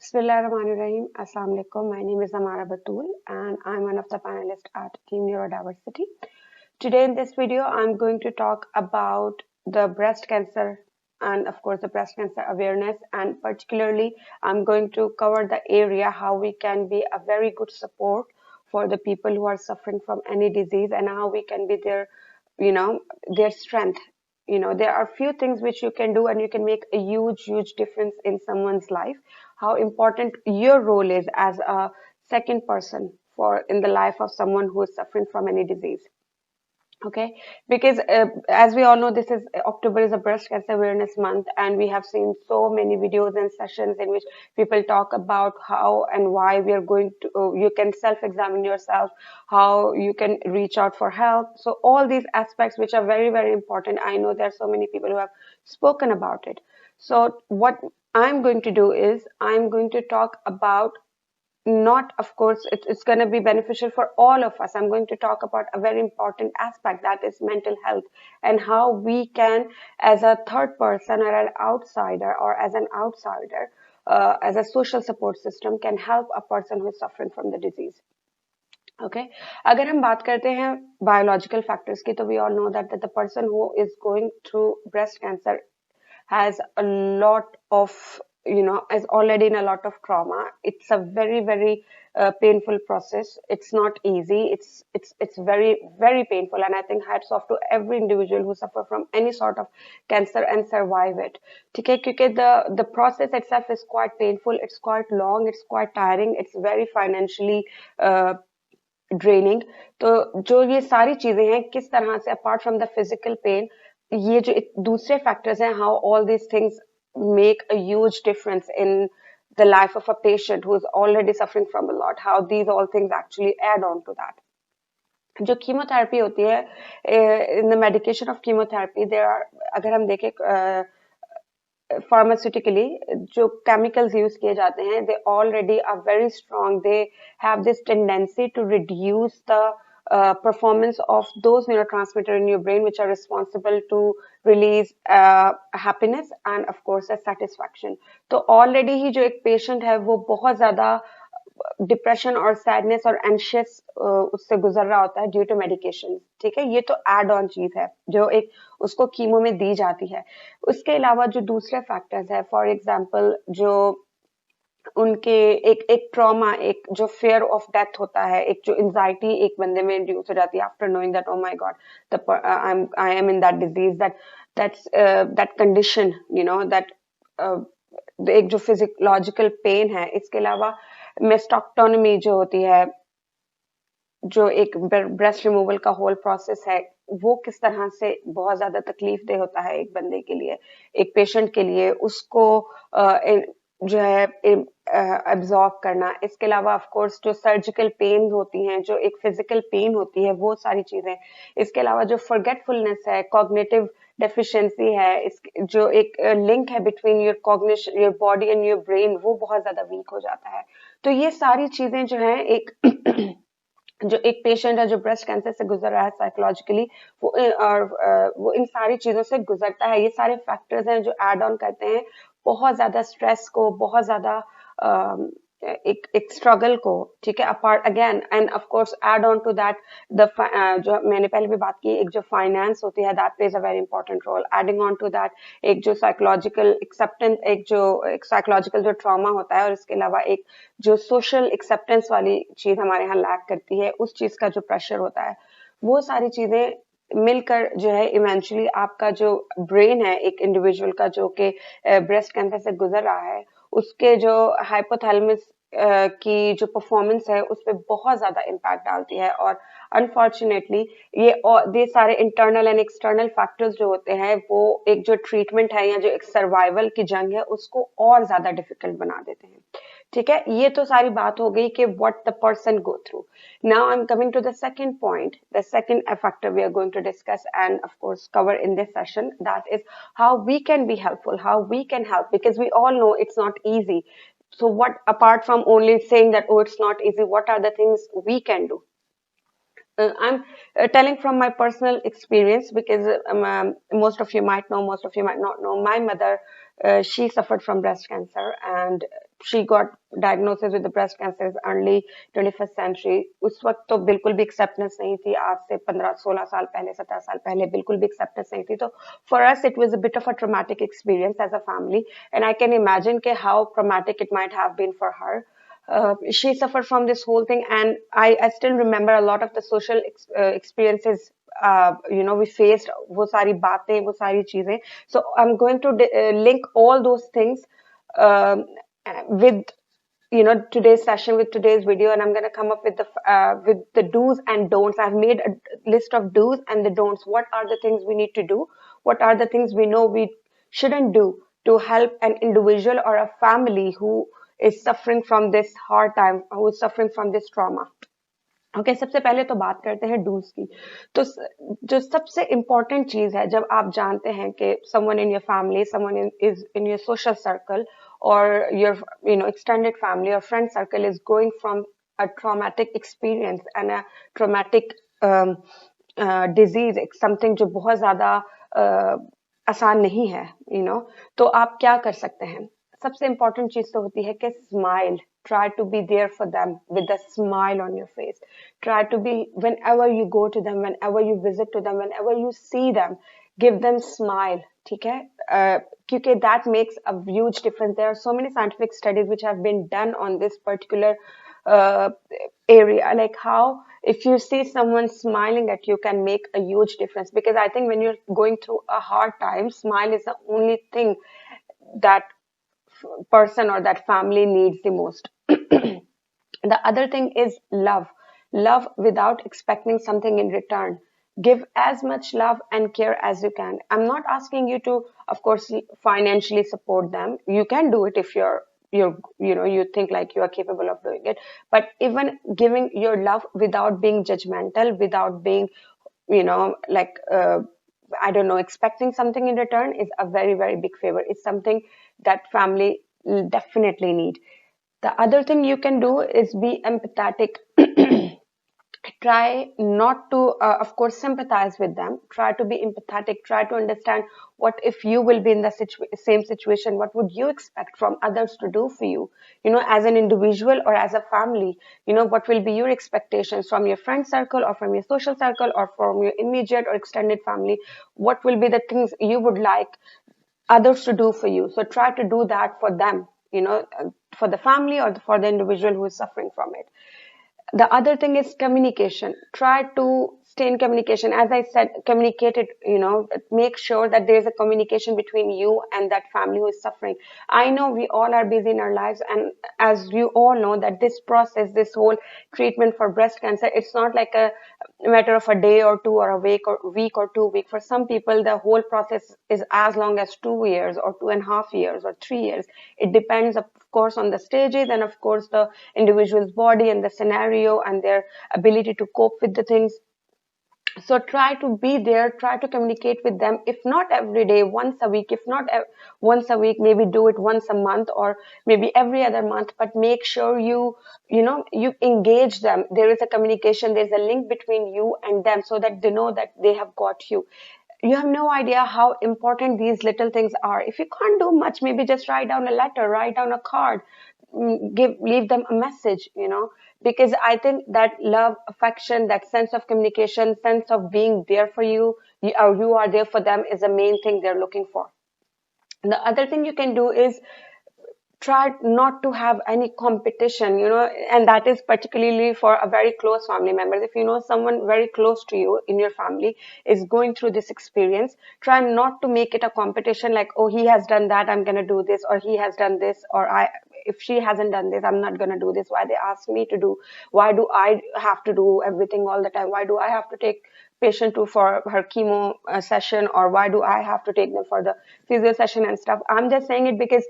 Bismillahirrahmanirrahim. Assalamu alaikum. My name is Ammarah Batool and I'm one of the panelists at Team Neurodiversity. Today in this video, I'm going to talk about the breast cancer and of course the breast cancer awareness, and particularly I'm going to cover the area how we can be a very good support for the people who are suffering from any disease and how we can be their strength. There are few things which you can do and you can make a huge difference in someone's life. How important your role is as a second person for in the life of someone who is suffering from any disease. Okay, because as we all know, this is October is a breast cancer awareness month, and we have seen so many videos and sessions in which people talk about how and why we are going to. You can self-examine yourself, how you can reach out for help. So all these aspects, which are very important. I know there are so many people who have spoken about it. So what I'm going to do is I'm going to talk about, not of course it's going to be beneficial for all of us. I'm going to talk about a very important aspect, that is mental health, and how we can, as a third person or an outsider or as an outsider, as a social support system, can help a person who is suffering from the disease. Okay, अगर हम बात करते हैं biological factors की, तो we all know that the person who is going through breast cancer has a lot of, is already in a lot of trauma. It's a very painful process. It's not easy. It's very painful, and I think hats off to every individual who suffer from any sort of cancer and survive it. ठीक है, क्योंकि the process itself is quite painful. It's quite long. It's quite tiring. It's very financially draining. तो जो ये सारी चीजें हैं, किस तरह से apart from the physical pain, ये जो दूसरे फैक्टर्स हैं, how all these things make a huge difference in the life of a patient who is already suffering from a lot, how these all things actually add on to that. जो chemotherapy होती है, in the medication of chemotherapy, there are, अगर हम देखें pharmaceutically जो chemicals use किए जाते हैं, they already are very strong. They have this tendency to reduce the performance of those neurotransmitters in your brain which are responsible to release happiness and of course a satisfaction. तो already ही जो एक patient है वो बहुत ज़्यादा depression और sadness और anxious उससे गुजर रहा होता है ड्यू टू मेडिकेशन. ठीक है, ये तो एड ऑन चीज है जो एक उसको कीमो में दी जाती है. उसके अलावा जो दूसरे फैक्टर्स है, फॉर एग्जांपल जो उनके एक ट्रॉमा, एक जो फियर ऑफ डेथ होता है, एक जो एंजाइटी एक बंदे में इंड्यूस हो जाती है after knowing that oh my God I am in that disease, that condition, that एक जो फिजियोलॉजिकल पेन है. इसके अलावा मेस्टेक्टोमी जो होती है, जो एक ब्रेस्ट रिमूवल का होल प्रोसेस है, वो किस तरह से बहुत ज्यादा तकलीफ दे होता है एक बंदे के लिए, एक पेशेंट के लिए, उसको जो है एब्जॉर्ब करना. इसके अलावा ऑफ कोर्स जो सर्जिकल पेन होती हैं, जो एक फिजिकल पेन होती है, वो सारी चीजें. इसके अलावा जो फॉरगेटफुलनेस है, कॉग्निटिव डेफिशिएंसी है, जो एक लिंक है between your cognition, your body and your brain, वो बहुत ज्यादा वीक हो जाता है. तो ये सारी चीजें जो है एक जो एक पेशेंट है जो ब्रेस्ट कैंसर से गुजर रहा है साइकोलॉजिकली, वो इन सारी चीजों से गुजरता है. ये सारे फैक्टर्स हैं जो एड ऑन करते हैं बहुत ज्यादा स्ट्रेस को, बहुत ज्यादा एक स्ट्रगल को. ठीक है, apart again and of course add on to that the जो मैंने पहले भी बात की, एक जो फाइनेंस होती है, that plays a very important role. Adding on to that एक जो साइकोलॉजिकल एक्सेप्टेंस, एक साइकोलॉजिकल जो ट्रॉमा होता है, और इसके अलावा एक जो सोशल एक्सेप्टेंस वाली चीज हमारे यहाँ लैक करती है, उस चीज का जो प्रेशर होता है, वो सारी चीजें मिलकर जो है इवेंचुअली आपका जो ब्रेन है एक इंडिविजुअल का जो कि ब्रेस्ट कैंसर से गुजर रहा है, उसके जो हाइपोथैलेमस की जो परफॉर्मेंस है उस पर बहुत ज्यादा इम्पैक्ट डालती है. और अनफॉर्चुनेटली ये सारे इंटरनल एंड एक्सटर्नल फैक्टर्स जो होते हैं, वो एक जो ट्रीटमेंट है या जो एक सर्वाइवल की जंग है, उसको और ज्यादा डिफिकल्ट बना देते हैं. ठीक है, ये तो सारी बात हो गई कि what the person go through. Now I am coming to the second point, the second factor we are going to discuss and of course cover in this session, that is how we can be helpful, how we can help, because we all know it's not easy. So what, apart from only saying that, oh, it's not easy, what are the things we can do? I'm telling from my personal experience, because most of you might know, most of you might not know. My mother, she suffered from breast cancer, and she got diagnosis with the breast cancer is early 21st century. उस वक्त तो बिल्कुल भी acceptance नहीं थी, आज से 15-16 साल पहले, 17 साल पहले बिल्कुल भी acceptance नहीं थी. तो for us it was a bit of a traumatic experience as a family, and I can imagine के how traumatic it might have been for her. She suffered from this whole thing, and I still remember a lot of the social experiences we faced, वो सारी बातें, वो सारी चीजें. So I'm going to link all those things um, with today's session, with today's video, and I'm going to come up with the do's and don'ts. I've made a list of do's and the don'ts. What are the things we need to do? What are the things we know we shouldn't do to help an individual or a family who is suffering from this hard time, who is suffering from this trauma? Okay सबसे पहले तो बात करते हैं dos की. तो जो सबसे इम्पोर्टेंट चीज है, जब आप जानते हैं कि someone in your family, someone is in your social circle और your extended family or friend circle is going from a traumatic experience and a traumatic disease, something जो बहुत ज्यादा आसान नहीं है, तो आप क्या कर सकते हैं? सबसे इम्पोर्टेंट चीज तो होती है कि smile. Try to be there for them with a smile on your face. Try to be, whenever you go to them, whenever you visit to them, whenever you see them, give them smile. ठीक है? क्योंकि that makes a huge difference. There are so many scientific studies which have been done on this particular area, like how if you see someone smiling at you can make a huge difference. Because I think when you're going through a hard time, smile is the only thing that person or that family needs the most. The other thing is love. Love without expecting something in return. Give as much love and care as you can. I'm not asking you to, of course, financially support them. You can do it if you think like you are capable of doing it. But even giving your love without being judgmental, without being, I don't know, expecting something in return is a very, very big favor. It's something that family definitely need. The other thing you can do is be empathetic. Try not to, of course, sympathize with them. Try to be empathetic. Try to understand what if you will be in the same situation, what would you expect from others to do for you? As an individual or as a family, what will be your expectations from your friend circle or from your social circle or from your immediate or extended family? What will be the things you would like others to do for you? So try to do that for them, for the family or for the individual who is suffering from it. The other thing is communication. Try to stay in communication. As I said, communicate it, make sure that there is a communication between you and that family who is suffering. I know we all are busy in our lives, and as you all know that this process, this whole treatment for breast cancer, it's not like a matter of a day or two or a week or 2 weeks. For some people, the whole process is as long as 2 years or 2.5 years or 3 years. It depends, of course, on the stages and of course the individual's body and the scenario and their ability to cope with the things. So try to be there, try to communicate with them, if not every day, once a week. If not once a week, maybe do it once a month or maybe every other month, but make sure you engage them. There is a communication, there's a link between you and them so that they know that they have got you. You have no idea how important these little things are. If you can't do much, maybe just write down a letter, write down a card, leave them a message, because I think that love, affection, that sense of communication, sense of being there for you, or you are there for them is the main thing they're looking for. The other thing you can do is try not to have any competition, and that is particularly for a very close family members. If you know someone very close to you in your family is going through this experience, try not to make it a competition like, oh, he has done that, I'm going to do this, or he has done this, or if she hasn't done this, I'm not going to do this. Why they ask me to do? Why do I have to do everything all the time? Why do I have to take patient for her chemo session, or why do I have to take them for the physio session and stuff? I'm just saying it because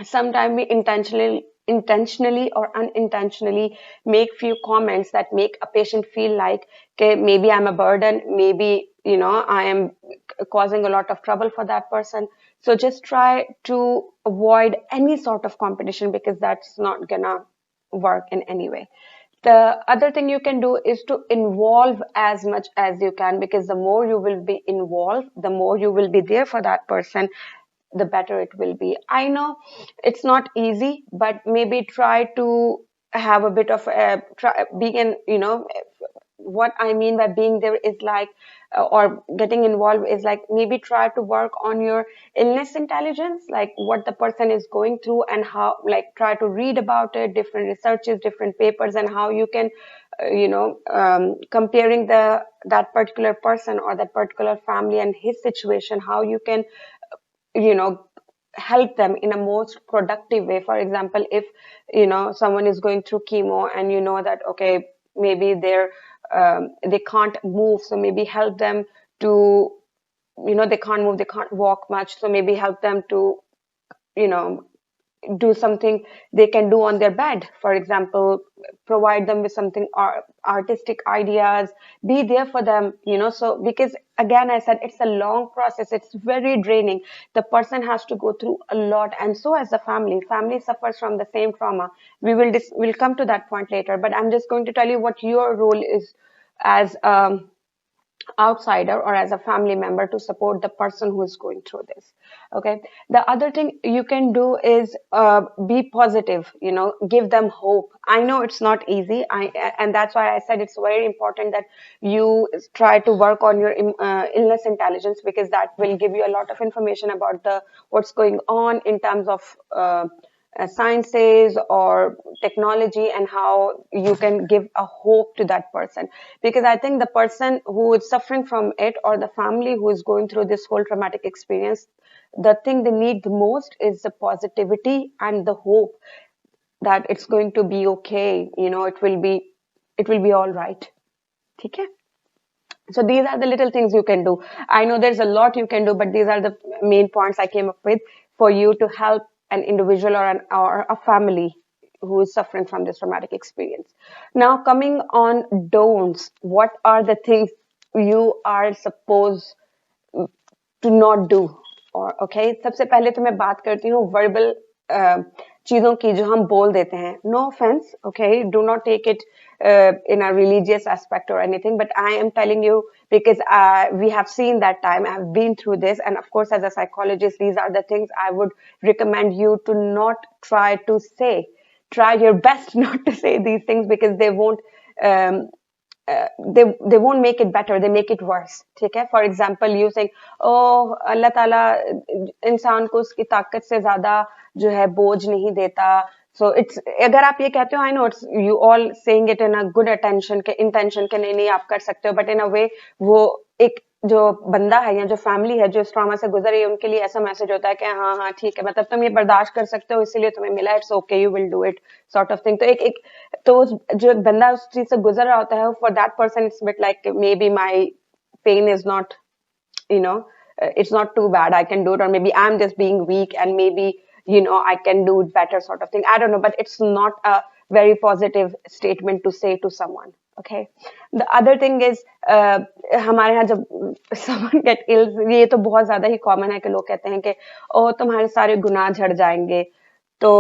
sometimes we intentionally or unintentionally make few comments that make a patient feel like, okay, maybe I'm a burden, maybe I am causing a lot of trouble for that person. So just try to avoid any sort of competition, because that's not gonna work in any way. The other thing you can do is to involve as much as you can, because the more you will be involved, the more you will be there for that person, the better it will be. I know it's not easy, but maybe try to have a bit of being an, what I mean by being there is like, or getting involved is like, maybe try to work on your illness intelligence, like what the person is going through and how, like try to read about it, different researches, different papers, and how you can, comparing that particular person or that particular family and his situation, how you can, you know, help them in a most productive way. For example, if someone is going through chemo and you know that okay, maybe they can't move, so maybe help them to, they can't move, they can't walk much, so maybe help them to, you know do something they can do on their bed, for example, provide them with something artistic ideas, be there for them, so because again I said it's a long process, it's very draining, the person has to go through a lot, and so as the family suffers from the same trauma. We'll come to that point later, but I'm just going to tell you what your role is as outsider or as a family member to support the person who is going through this. Okay, the other thing you can do is be positive, give them hope. I know it's not easy, and that's why I said it's very important that you try to work on your illness intelligence, because that will give you a lot of information about the what's going on in terms of sciences or technology, and how you can give a hope to that person. Because I think the person who is suffering from it, or the family who is going through this whole traumatic experience, the thing they need the most is the positivity and the hope that it's going to be okay, it will be all right. Okay, so these are the little things you can do. I know there's a lot you can do, but these are the main points I came up with for you to help an individual or a family who is suffering from this traumatic experience. Now, coming on don'ts, what are the things you are supposed to not do? और okay, सबसे पहले तो मैं बात करती हूँ verbal चीजों की जो हम बोल देते हैं. No offense, okay, do not take it in a religious aspect or anything, but I am telling you because we have seen that time, I have been through this, and of course as a psychologist, these are the things I would recommend you to not try to say. Try your best not to say these things, because they won't they won't make it better, they make it worse. ठीक है, for example you saying, oh अल्लाह ताला इंसान को उसकी ताकत से ज्यादा जो है बोझ नहीं देता. So it's, अगर आप ये कहते हो, I know it's you all saying it in a good intention के नहीं आप कर सकते हो, but in a way वो एक जो बंदा है या जो फैमिली है जो इस ट्रॉमा से गुजर रही है, उनके लिए ऐसा मैसेज होता है कि हाँ हाँ ठीक है, मतलब तुम ये बर्दाश्त कर सकते हो, इसीलिए तुम्हें मिला, it's okay, you will do it, sort of thing. तो एक तो जो बंदा उस चीज से गुजर रहा होता है, for that person it's bit like maybe my pain is not, it's not too bad, I can do it, or maybe I'm just being weak and maybe I can do it better, sort of thing. I don't know, but it's not a very positive statement to say to someone. Okay, the other thing is हमारे यहाँ जब someone get ill, ये तो बहुत ज्यादा ही common है कि लोग कहते हैं कि ओ तुम्हारे सारे गुनाह झड़ जाएंगे. तो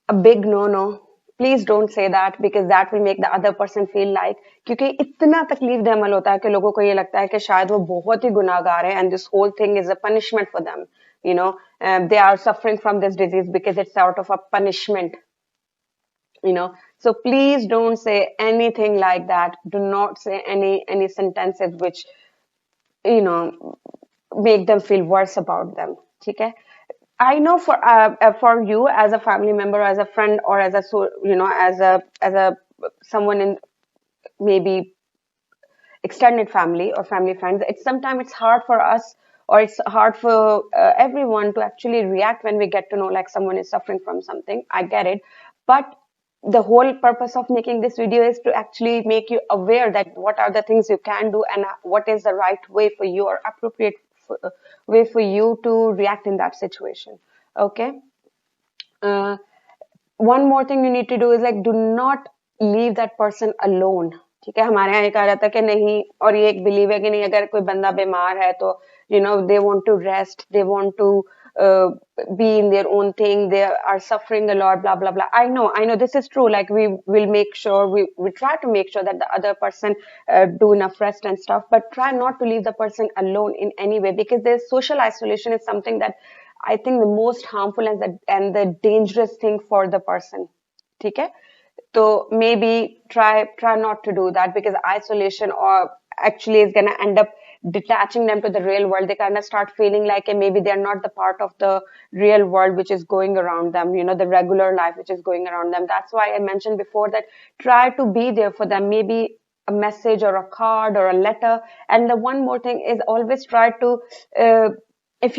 a big no, please don't say that, because that will make the other person feel like, क्योंकि इतना तकलीफ दे अमल होता है कि लोगों को ये लगता है कि शायद वो बहुत ही गुनाहगार है, and this whole thing is a punishment for them. They are suffering from this disease because it's sort of a punishment. So please don't say anything like that. Do not say any sentences which make them feel worse about them. Okay, I know for you as a family member, as a friend, or as a someone in maybe extended family or family friends, sometimes it's hard for us, or it's hard for everyone to actually react when we get to know like someone is suffering from something. I get it, but the whole purpose of making this video is to actually make you aware that what are the things you can do and what is the right way for you, or appropriate way for you to react in that situation. Okay, one more thing you need to do is like, do not leave that person alone. ठीक है, हमारे यहाँ ये कहा जाता है कि नहीं, और ये एक बिलीव है कि नहीं, अगर कोई बंदा बीमार है तो they want to rest, they want to be in their own thing, they are suffering a lot, blah blah blah. I know this is true, like we will make sure, we try to make sure that the other person do enough rest and stuff, but try not to leave the person alone in any way, because there's social isolation is something that I think the most harmful and the dangerous thing for the person. Okay? So maybe try not to do that, because isolation or actually is going to end up detaching them to the real world. They kind of start feeling like maybe they're not the part of the real world which is going around them, the regular life which is going around them. That's why I mentioned before that try to be there for them, maybe a message or a card or a letter. And the one more thing is always try to uh, if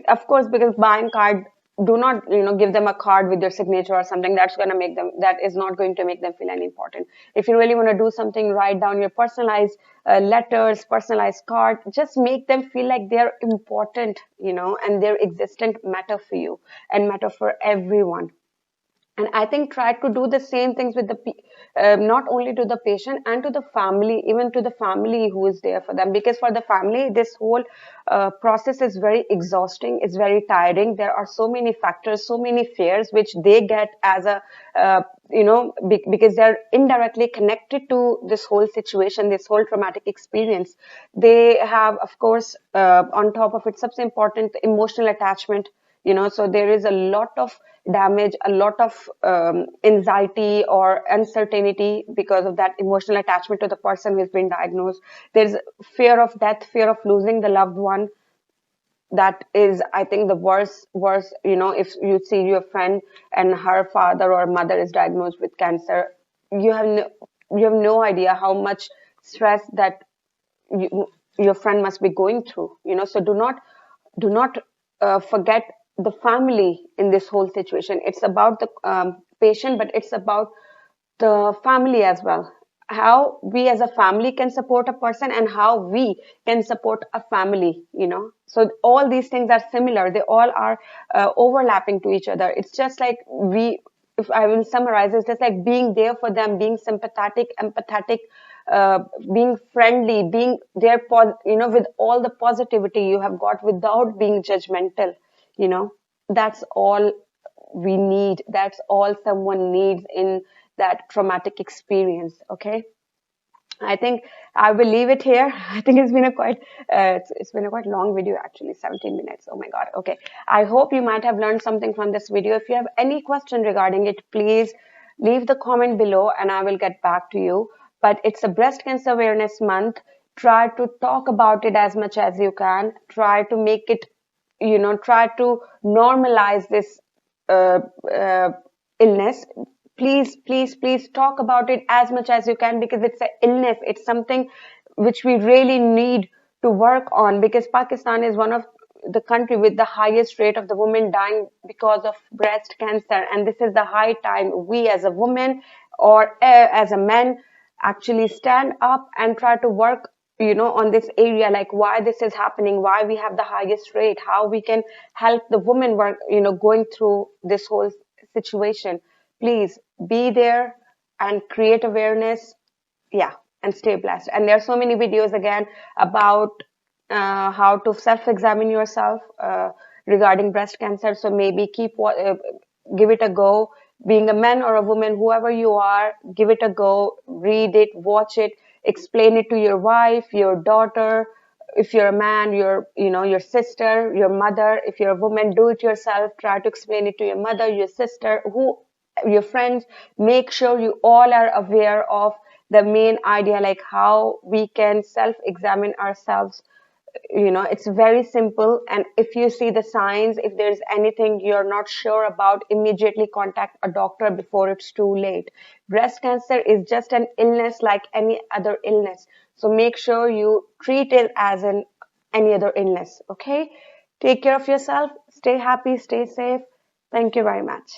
of course, because buying card, do not give them a card with your signature or something. That is not going to make them feel any important. If you really want to do something, write down your personalized letters, personalized card. Just make them feel like they're important, and their existence matter for you and matter for everyone. And I think try to do the same things with not only to the patient and to the family, even to the family who is there for them. Because for the family, this whole process is very exhausting. It's very tiring. There are so many factors, so many fears which they get as a, because they're indirectly connected to this whole situation, this whole traumatic experience. They have, of course, on top of it, सबसे important, emotional attachment. So there is a lot of damage, a lot of anxiety or uncertainty because of that emotional attachment to the person who has been diagnosed. There's fear of death, fear of losing the loved one. That is, I think, the worst, if you see your friend and her father or mother is diagnosed with cancer, you have no idea how much stress that your friend must be going through. So do not forget the family in this whole situation. It's about the patient, but it's about the family as well. How we as a family can support a person and how we can support a family. So all these things are similar. They all are overlapping to each other. It's just like if I will summarize, it's just like being there for them, being sympathetic, empathetic, being friendly, being there, with all the positivity you have got without being judgmental. That's all we need. That's all someone needs in that traumatic experience. Okay. I think I will leave it here. I think it's been a quite long video, actually, 17 minutes. Oh my God. Okay. I hope you might have learned something from this video. If you have any question regarding it, please leave the comment below and I will get back to you. But it's a breast cancer awareness month. Try to talk about it as much as you can. Try to make it, try to normalize this uh, uh, illness. Please talk about it as much as you can, because it's an illness. It's something which we really need to work on, because Pakistan is one of the country with the highest rate of the women dying because of breast cancer. And this is the high time we as a woman or as a man actually stand up and try to work on this area, like why this is happening, why we have the highest rate, how we can help the women work, going through this whole situation. Please be there and create awareness. Yeah, and stay blessed. And there are so many videos again about how to self-examine yourself regarding breast cancer. So maybe give it a go. Being a man or a woman, whoever you are, give it a go. Read it, watch it, explain it to your wife, your daughter. If you're a man, your sister, your mother. If you're a woman, do it yourself. Try to explain it to your mother, your sister, your friends. Make sure you all are aware of the main idea, like how we can self-examine ourselves. It's very simple. And if you see the signs, if there's anything you're not sure about, immediately contact a doctor before it's too late. Breast cancer is just an illness like any other illness. So make sure you treat it as any other illness. Okay? Take care of yourself. Stay happy. Stay safe. Thank you very much.